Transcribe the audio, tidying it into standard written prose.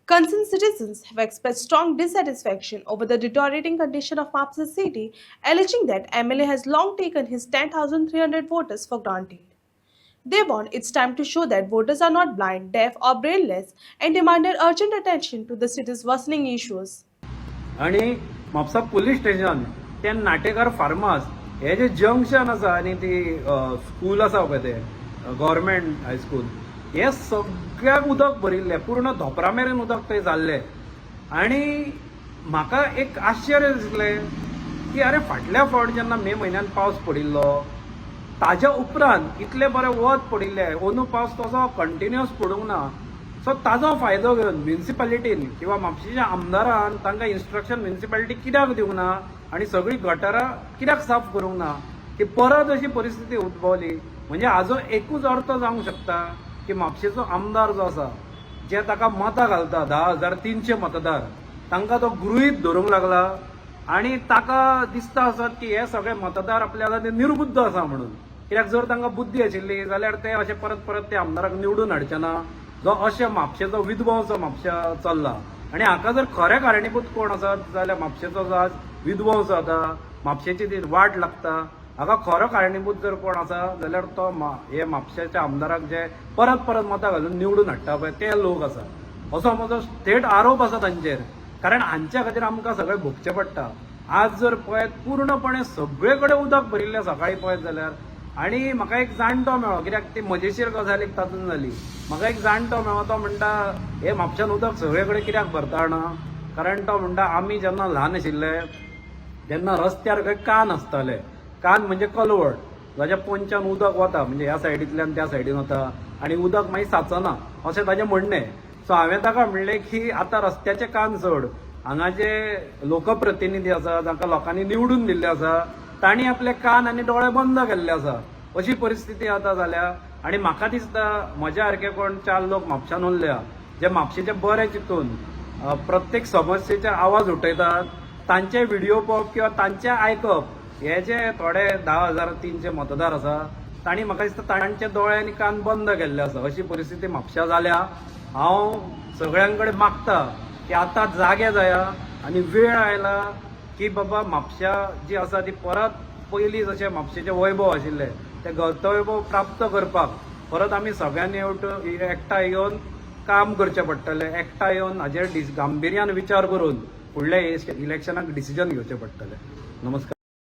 Concerned citizens have expressed strong dissatisfaction over the deteriorating condition of Mapsa city, alleging that MLA has long taken his 10,300 voters for granted. They want it's time to show that voters are not blind, deaf, or brainless and demanded urgent attention to the city's worsening issues. आणि Mapusa police station ते नाटेकार फार्मास हे जे junction आसा आनी ती school आसा पळय ते गव्हर्मेंट हायस्कूल हे सगळ्याक उदक भरिल्ले पूर्ण धोपरा मेरेन उदक थंय जाल्ले आनी म्हाका एक आश्चर्य दिसलें की अरे फाटल्या फावट जेन्ना मे म्हयन्यात पावस पडिल्लो ताज्या उपरांत इतले बरे वत पडिल्ले अंदू पावस तसो कंटिन्युअस पडूंक ना सो ताजो फायदो घेवन म्युनिसिपालिटीन किंवा म्हापशेच्या आमदारान तांकां इन्स्ट्रक्शन म्युनिसिपालिटी कित्याक दिवंक ना आनी सगळी गटारां कित्याक साफ करूंक ना की परत अशी परिस्थिती उद्भवली म्हणजे हाजो एकूच अर्थ जावंक शकता की म्हापशेचो आमदार जो आसा जे ताका मतां घालता 10,300 मतदार तांकां तो गृहीत धरूंक लागला आनी ताका दिसता आसत की हे सगळे मतदार आपल्या ते निर्बुद्ध आसा म्हणून कित्याक जर तांकां बुद्धी आशिल्ली जाल्यार ते अशे परत परत ते आमदाराक निवडून हाडचे ना जो अशे म्हापशेचो विध्वंस म्हापशा चल्ला आनी हाका जर खरे कारणीभूत कोण आसत जाल्यार म्हापशेचो जो आज विध्वंस जाता म्हापशेची ती वाट लागता हाका खरो कारणीभूत जर कोण आसा जाल्यार तो हे म्हापशेच्या आमदाराक जे परत परत मतां घालून निवडून हाडटा पळय ते लोक आसा असो म्हजो थेट आरोप आसा तांचेर कारण हांच्या खातीर आमकां सगळें भोगचें पडटा आज जर पळयत पूर्णपणे सगळे कडेन उदक भरिल्लें सकाळी पळयत जाल्यार आनी म्हाका एक जाणटो मेळ्ळो कित्याक ती मजेशीर गजाल एक तातूंत जाली म्हाका एक जाणटो मेळ्ळो तो म्हणटा हे म्हापशान उदक सगळे कडेन कित्याक भरता ना कारण तो म्हणटा आमी जेन्ना ल्हान आशिल्ले तेन्ना रस्त्यार खंय कान आसताले कान म्हणजे कलवट जाच्या पोंच्यान उदक वता म्हणजे ह्या सायडींतल्यान त्या सायडीन वता आनी उदक मागीर साचना अशें ताचें म्हणणें सो हांवें ताका म्हणलें की आतां रस्त्याचे कान सोड हांगा जे लोकप्रतिनिधी आसा जांकां लोकांनी निवडून दिल्ले आसा तांणी आपले कान आनी दोळे बंद केल्ले आसा अशी परिस्थिती आतां जाल्या आनी म्हाका दिसता म्हज्या सारके कोण 4 लोक म्हापशान उरल्या जे म्हापशेचे बरे चिंतून प्रत्येक समस्येचे आवाज उठयतात तांचे व्हिडिओ पळोवप किंवा तांचे आयकप हे जे थोडे 10,300 मतदार आसा तांणी म्हाका दिसता तांचे दोळे आनी कान बंद केल्ले आसा अशी परिस्थिती म्हापशा जाल्या हांव सगळ्यां कडेन मागता की आतां जागे जाया आनी वेळ आयला की बाबा म्हापशा जी आसा ती परत पयलीं जशें म्हापशेचे वैभव आशिल्ले ते गतवैभव प्राप्त करपाक परत आमी सगळ्यांनी एकठांय येवन काम करचें पडटलें एकठांय येवन हाजेर गांभीर्यान विचार करून फुडल्या इलेक्शनाक डिसिजन घेवचें पडटलें नमस्कार